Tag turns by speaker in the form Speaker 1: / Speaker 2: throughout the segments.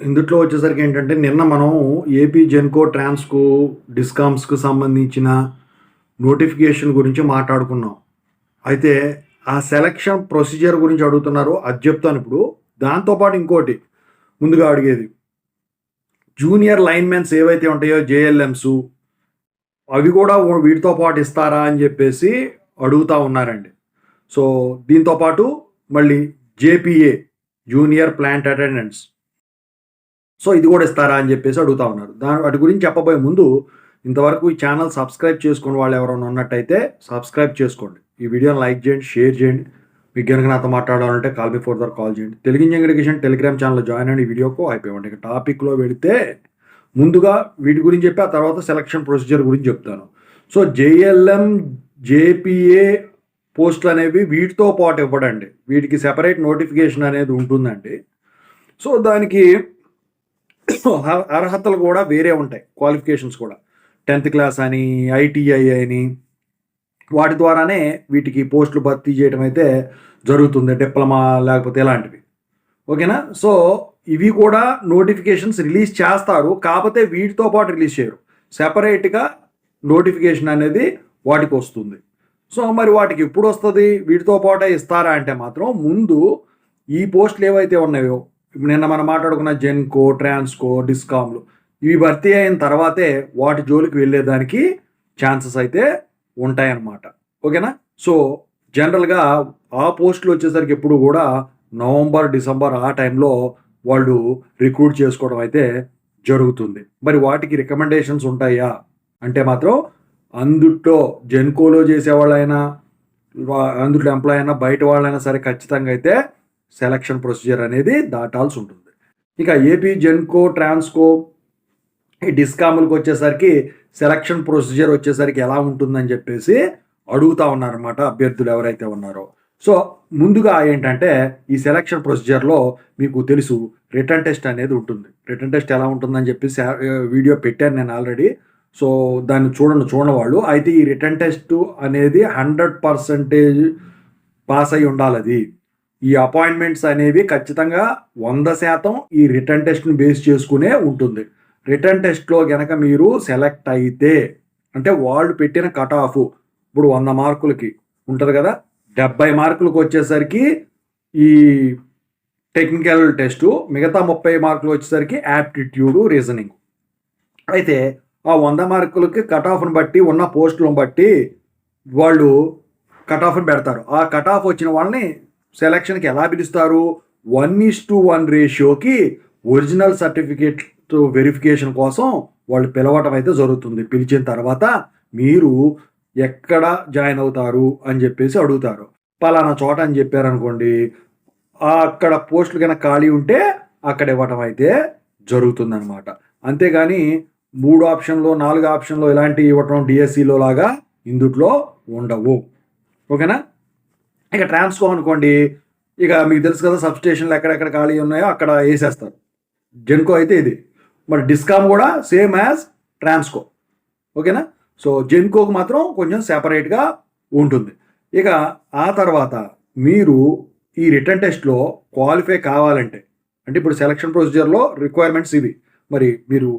Speaker 1: ఇందుట్లో వచ్చేసరికి ఏంటంటే నిన్న మనం ఏపీ జెన్కో ట్రాన్స్కో డిస్కామ్స్కు సంబంధించిన నోటిఫికేషన్ గురించి మాట్లాడుకున్నాం. అయితే ఆ సెలక్షన్ ప్రొసీజర్ గురించి అడుగుతున్నారు, అది చెప్తాను ఇప్పుడు. దాంతోపాటు ఇంకోటి ముందుగా అడిగేది, జూనియర్ లైన్మెన్స్ ఏవైతే ఉంటాయో జేఎల్ఎంస్, అవి కూడా వీటితో పాటు ఇస్తారా అని చెప్పేసి అడుగుతూ ఉన్నారండి. సో దీంతో పాటు మళ్ళీ JPA, junior plant attendants, so ఇది కూడా ఇస్తారా అని చెప్పేసి అడుగుతా ఉన్నారు. వాటి గురించి చెప్పబోయే ముందు, ఇంతవరకు ఈ ఛానల్ సబ్స్క్రైబ్ చేసుకుని వాళ్ళు ఎవరైనా ఉన్నట్టయితే సబ్స్క్రైబ్ చేసుకోండి. ఈ వీడియోని లైక్ చేయండి, షేర్ చేయండి. మీకు కనుక నాతో మాట్లాడాలంటే కాల్ బిఫోర్ దర్ కాల్ చేయండి. తెలుగు ఇంజనీరింగ్ ఎడ్యుకేషన్ టెలిగ్రామ్ ఛానల్లో జాయిన్ అయిన ఈ వీడియోకు అయిపోయింది. ఇక టాపిక్లో వెళితే ముందుగా వీటి గురించి చెప్పి ఆ తర్వాత సెలక్షన్ ప్రొసీజర్ గురించి చెప్తాను. సో జేఎల్ఎం, జేపీఏ పోస్టులు అనేవి వీటితో పాటు ఇవ్వడండి. వీటికి సెపరేట్ నోటిఫికేషన్ అనేది ఉంటుందండి. సో దానికి అర్హతలు కూడా వేరే ఉంటాయి, క్వాలిఫికేషన్స్ కూడా. 10th క్లాస్ అని, ఐటీఐ అని, వాటి ద్వారానే వీటికి పోస్టులు భర్తీ చేయడం అయితే జరుగుతుంది. డిప్లొమా లేకపోతే ఇలాంటివి. ఓకేనా? సో ఇవి కూడా నోటిఫికేషన్స్ రిలీజ్ చేస్తారు, కాకపోతే వీటితో పాటు రిలీజ్ చేయరు. సెపరేట్గా నోటిఫికేషన్ అనేది వాటికి వస్తుంది. సో మరి వాటికి ఎప్పుడు వస్తుంది, వీటితో పాటే ఇస్తారా అంటే మాత్రం ముందు ఈ పోస్టులు ఏవైతే ఉన్నాయో, నిన్న మనం మాట్లాడుకున్న జెన్కో, ట్రాన్స్కో, డిస్కామ్లు, ఇవి భర్తీ అయిన తర్వాతే వాటి జోలికి వెళ్ళేదానికి ఛాన్సెస్ అయితే ఉంటాయన్నమాట. ఓకేనా? సో జనరల్గా ఆ పోస్టులు వచ్చేసరికి ఎప్పుడు కూడా నవంబర్, డిసెంబర్ ఆ టైంలో వాళ్ళు రిక్రూట్ చేసుకోవడం అయితే జరుగుతుంది. మరి వాటికి రికమెండేషన్స్ ఉంటాయా అంటే మాత్రం అందుట్లో జెన్కోలో చేసేవాళ్ళైనా, అందుట్లో ఎంప్లాయ్ అయినా, బయట వాళ్ళైనా సరే ఖచ్చితంగా అయితే సెలక్షన్ ప్రొసీజర్ అనేది దాటాల్సి ఉంటుంది. ఇక ఏపీ జెన్కో, ట్రాన్స్కో, ఈ డిస్కాములకు వచ్చేసరికి సెలక్షన్ ప్రొసీజర్ వచ్చేసరికి ఎలా ఉంటుందని చెప్పేసి అడుగుతూ ఉన్నారన్నమాట అభ్యర్థులు ఎవరైతే ఉన్నారో. సో ముందుగా ఏంటంటే ఈ సెలక్షన్ ప్రొసీజర్లో మీకు తెలుసు రిటర్న్ టెస్ట్ అనేది ఉంటుంది. రిటర్న్ టెస్ట్ ఎలా ఉంటుందని చెప్పేసి వీడియో పెట్టాను నేను ఆల్రెడీ. సో దాన్ని చూడని వాళ్ళు అయితే ఈ రిటర్న్ టెస్ట్ అనేది 100% పాస్ అయి ఉండాలి. అది ఈ అపాయింట్మెంట్స్ అనేవి ఖచ్చితంగా 100% ఈ రిటర్న్ టెస్ట్ని బేస్ చేసుకునే ఉంటుంది. రిటర్న్ టెస్ట్లో కనుక మీరు సెలెక్ట్ అయితే, అంటే వాళ్ళు పెట్టిన కట్ ఆఫ్ ఇప్పుడు 100 మార్కులకి ఉంటుంది కదా, 70 మార్కులకు వచ్చేసరికి ఈ టెక్నికల్ టెస్టు, మిగతా 30 మార్కులు వచ్చేసరికి యాప్టిట్యూడ్, రీజనింగ్. అయితే ఆ 100 మార్కులకి కట్ ఆఫ్ని బట్టి, ఉన్న పోస్టులను బట్టి వాళ్ళు కట్ ఆఫ్ని పెడతారు. ఆ కట్ ఆఫ్ వచ్చిన వాళ్ళని సెలక్షన్కి ఎలా పిలుస్తారు, 1:1 రేషియోకి ఒరిజినల్ సర్టిఫికేట్ వెరిఫికేషన్ కోసం వాళ్ళు పిలవటం అయితే జరుగుతుంది. పిలిచిన తర్వాత మీరు ఎక్కడ జాయిన్ అవుతారు అని చెప్పేసి అడుగుతారు. పలానా చోట అని చెప్పారనుకోండి, అక్కడ పోస్టులు కనుక ఖాళీ ఉంటే అక్కడ ఇవ్వటం అయితే జరుగుతుందన్నమాట. అంతేగాని 3 ఆప్షన్లు, 4 ఆప్షన్లు ఇలాంటివి ఇవ్వటం డిఎస్సిలో లాగా ఇందుట్లో ఉండవు. ఓకేనా? ఇక ట్రాన్స్కో అనుకోండి, ఇక మీకు తెలుసు కదా, సబ్స్టేషన్లు ఎక్కడెక్కడ ఖాళీ ఉన్నాయో అక్కడ వేసేస్తారు. జెన్కో అయితే ఇది. మరి డిస్కామ్ కూడా సేమ్ యాజ్ ట్రాన్స్కో. ఓకేనా? సో జెన్కోకి మాత్రం కొంచెం సెపరేట్గా ఉంటుంది. ఇక ఆ తర్వాత మీరు ఈ రిటర్న్ టెస్ట్లో క్వాలిఫై కావాలంటే, అంటే ఇప్పుడు సెలక్షన్ ప్రొసీజర్లో రిక్వైర్మెంట్స్ ఇవి. మరి మీరు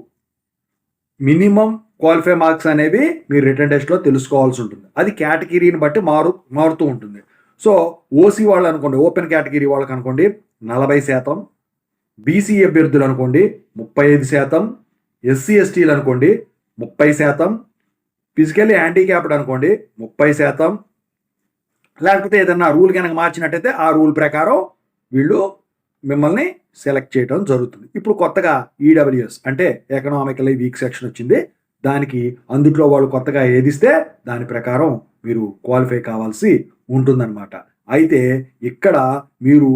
Speaker 1: మినిమం క్వాలిఫై మార్క్స్ అనేవి మీరు రిటర్న్ టెస్ట్లో తెలుసుకోవాల్సి ఉంటుంది. అది కేటగిరీని బట్టి మారుతూ ఉంటుంది. సో ఓసీ వాళ్ళు అనుకోండి, ఓపెన్ కేటగిరీ వాళ్ళకి అనుకోండి 40%, బీసీ అభ్యర్థులు అనుకోండి 35%, ఎస్సీ ఎస్టీలు అనుకోండి 30%, ఫిజికల్లీ హ్యాండిక్యాప్డ్ అనుకోండి 30%, లేకపోతే ఏదన్నా రూల్ కనుక మార్చినట్టయితే ఆ రూల్ ప్రకారం వీళ్ళు మిమ్మల్ని సెలెక్ట్ చేయడం జరుగుతుంది. ఇప్పుడు కొత్తగా ఈడబ్ల్యూఎస్ అంటే ఎకనామికలీ వీక్ సెక్షన్ వచ్చింది. దానికి అందుట్లో వాళ్ళు కొత్తగా ఏదిస్తే దాని ప్రకారం మీరు క్వాలిఫై కావాల్సి ఉంటుందన్నమాట. అయితే ఇక్కడ మీరు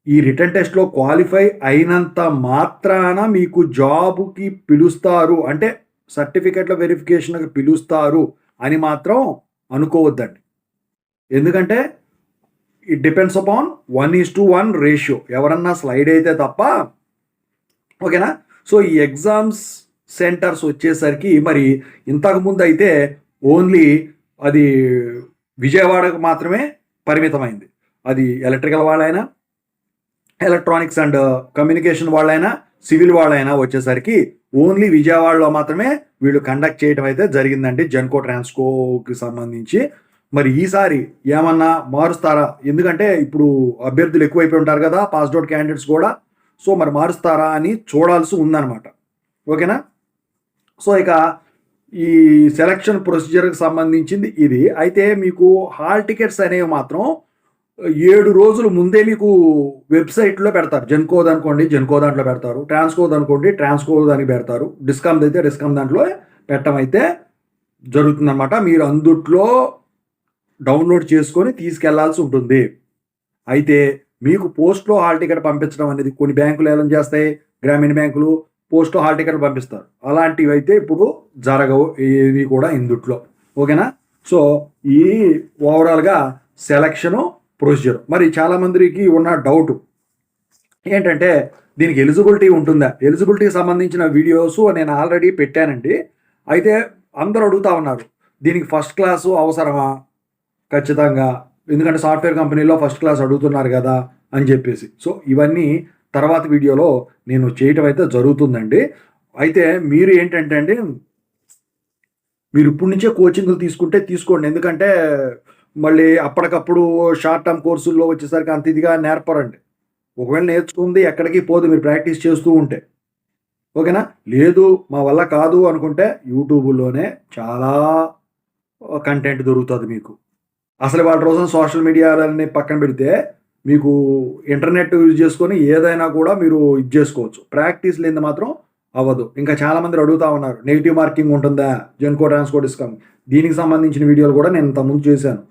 Speaker 1: ఈ రిటర్న్ టెస్ట్లో క్వాలిఫై అయినంత మాత్రాన మీకు జాబ్కి పిలుస్తారు, అంటే సర్టిఫికెట్ల వెరిఫికేషన్కి పిలుస్తారు అని మాత్రం అనుకోవద్దండి. ఎందుకంటే ఇట్ డిపెండ్స్ అపాన్ 1:1 రేషియో. ఎవరన్నా స్లైడ్ అయితే తప్ప. ఓకేనా? సో ఈ ఎగ్జామ్స్ సెంటర్స్ వచ్చేసరికి మరి ఇంతకుముందు అయితే ఓన్లీ అది విజయవాడకు మాత్రమే పరిమితమైంది. అది ఎలక్ట్రికల్ వాళ్ళైనా, ఎలక్ట్రానిక్స్ అండ్ కమ్యూనికేషన్ వాళ్ళైనా సివిల్ వాళ్ళైనా వచ్చేసరికి ఓన్లీ విజయవాడలో మాత్రమే వీళ్ళు కండక్ట్ చేయడం అయితే జరిగిందండి జెన్కో ట్రాన్స్కోకి సంబంధించి. మరి ఈసారి ఏమన్నా మారుస్తారా? ఎందుకంటే ఇప్పుడు అభ్యర్థులు ఎక్కువైపోయి ఉంటారు కదా, పాస్డ్ అవుట్ క్యాండిడేట్స్ కూడా. సో మరి మారుస్తారా అని చూడాల్సి ఉందన్నమాట. ఓకేనా? సో ఇక ఈ సెలక్షన్ ప్రొసీజర్కి సంబంధించింది ఇది. అయితే మీకు హాల్ టికెట్స్ అనేవి మాత్రం 7 రోజులు ముందే మీకు వెబ్సైట్లో పెడతారు. జెన్కోది అనుకోండి జెన్కో దాంట్లో పెడతారు, ట్రాన్స్కోది అనుకోండి ట్రాన్స్కో దానికి పెడతారు, డిస్కామ్ది అయితే డిస్కామ్ దాంట్లో పెట్టడం అయితే జరుగుతుందన్నమాట. మీరు అందుట్లో డౌన్లోడ్ చేసుకొని తీసుకెళ్లాల్సి ఉంటుంది. అయితే మీకు పోస్ట్లో హాల్ టికెట్ పంపించడం అనేది కొన్ని బ్యాంకులు ఏం చేస్తాయి, గ్రామీణ బ్యాంకులు పోస్ట్లో హాల్ టికెట్ పంపిస్తారు. అలాంటివి అయితే ఇప్పుడు జరగవు ఏవి కూడా ఇందుట్లో. ఓకేనా? సో ఈ ఓవరాల్గా సెలక్షను ప్రొసీజర్. మరి చాలామందికి ఉన్న డౌట్ ఏంటంటే దీనికి ఎలిజిబిలిటీ ఉంటుందా? ఎలిజిబిలిటీకి సంబంధించిన వీడియోస్ నేను ఆల్రెడీ పెట్టానండి. అయితే అందరూ అడుగుతా ఉన్నారు, దీనికి ఫస్ట్ క్లాసు అవసరమా? ఖచ్చితంగా, ఎందుకంటే సాఫ్ట్వేర్ కంపెనీలో ఫస్ట్ క్లాస్ అడుగుతున్నారు కదా అని చెప్పేసి. సో ఇవన్నీ తర్వాత వీడియోలో నేను చేయటం అయితే జరుగుతుందండి. అయితే మీరు ఏంటంటే అండి, మీరు ఇప్పటి నుంచే కోచింగ్లు తీసుకుంటే తీసుకోండి. ఎందుకంటే మళ్ళీ అప్పటికప్పుడు షార్ట్ టర్మ్ కోర్సుల్లో వచ్చేసరికి అంత ఇదిగా నేర్పరండి. ఒకవేళ నేర్చుకుంది ఎక్కడికి పోదు మీరు ప్రాక్టీస్ చేస్తూ ఉంటే. ఓకేనా? లేదు మా వల్ల కాదు అనుకుంటే యూట్యూబ్లోనే చాలా కంటెంట్ దొరుకుతుంది మీకు. అసలు వాళ్ళ రోజున సోషల్ మీడియాలన్నీ పక్కన పెడితే మీకు ఇంటర్నెట్ యూజ్ చేసుకొని ఏదైనా కూడా మీరు ఇది చేసుకోవచ్చు. ప్రాక్టీస్ లేనిది మాత్రం అవ్వదు. ఇంకా చాలామంది అడుగుతూ ఉన్నారు, నెగిటివ్ మార్కింగ్ ఉంటుందా జెన్కో ట్రాన్స్కో డిస్కామ్? దీనికి సంబంధించిన వీడియోలు కూడా నేను ఇంతకుముందు చేశాను.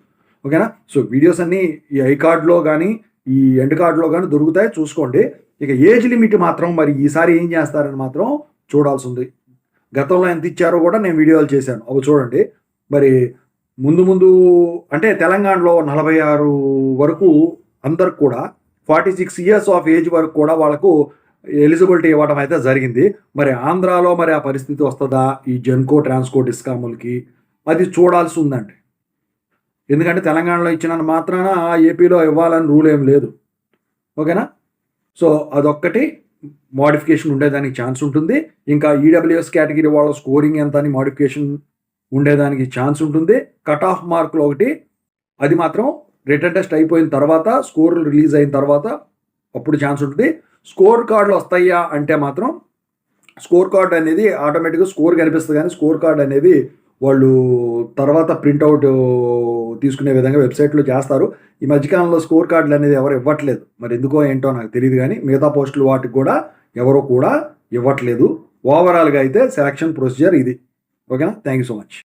Speaker 1: ఓకేనా? సో వీడియోస్ అన్నీ ఈ ఐ కార్డ్లో కానీ ఈ ఎండ్ కార్డ్లో కానీ దొరుకుతాయి, చూసుకోండి. ఇక ఏజ్ లిమిట్ మాత్రం మరి ఈసారి ఏం చేస్తారని మాత్రం చూడాల్సి ఉంది. గతంలో ఎంత ఇచ్చారో కూడా నేను వీడియోలు చేశాను, అవి చూడండి. మరి ముందు అంటే తెలంగాణలో 46 వరకు అందరికి కూడా 46 ఇయర్స్ ఆఫ్ ఏజ్ వరకు కూడా వాళ్ళకు ఎలిజిబిలిటీ ఇవ్వడం అయితే జరిగింది. మరి ఆంధ్రాలో మరి ఆ పరిస్థితి వస్తుందా ఈ జెన్కో ట్రాన్స్కో డిస్కాములకి? అది చూడాల్సి ఉందండి. ఎందుకంటే తెలంగాణలో ఇచ్చినంత మాత్రాన ఏపీలో ఇవ్వాలని రూల్ ఏం లేదు. ఓకేనా? సో అదొక్కటి మోడిఫికేషన్ ఉండేదానికి ఛాన్స్ ఉంటుంది. ఇంకా ఈడబ్ల్యూఎస్ కేటగిరీ వాళ్ళ స్కోరింగ్ ఎంత అని మోడిఫికేషన్ ఉండేదానికి ఛాన్స్ ఉంటుంది. కట్ ఆఫ్ మార్కులు ఒకటి, అది మాత్రం రిటర్న్ టెస్ట్ అయిపోయిన తర్వాత స్కోర్లు రిలీజ్ అయిన తర్వాత అప్పుడు ఛాన్స్ ఉంటుంది. స్కోర్ కార్డులు వస్తాయా అంటే మాత్రం స్కోర్ కార్డ్ అనేది ఆటోమేటిక్గా స్కోర్ కనిపిస్తుంది, కానీ స్కోర్ కార్డ్ అనేది వాళ్ళు తర్వాత ప్రింట్అవుట్ తీసుకునే విధంగా వెబ్సైట్లో చేస్తారు. ఈ మధ్యకాలంలో స్కోర్ కార్డులు అనేది ఎవరు ఇవ్వట్లేదు, మరి ఎందుకో ఏంటో నాకు తెలియదు. కానీ మిగతా పోస్టులు వాటికి కూడా ఎవరో కూడా ఇవ్వట్లేదు. ఓవరాల్గా అయితే సెలక్షన్ ప్రొసీజర్ ఇది. ఓకేనా? Thank you so much.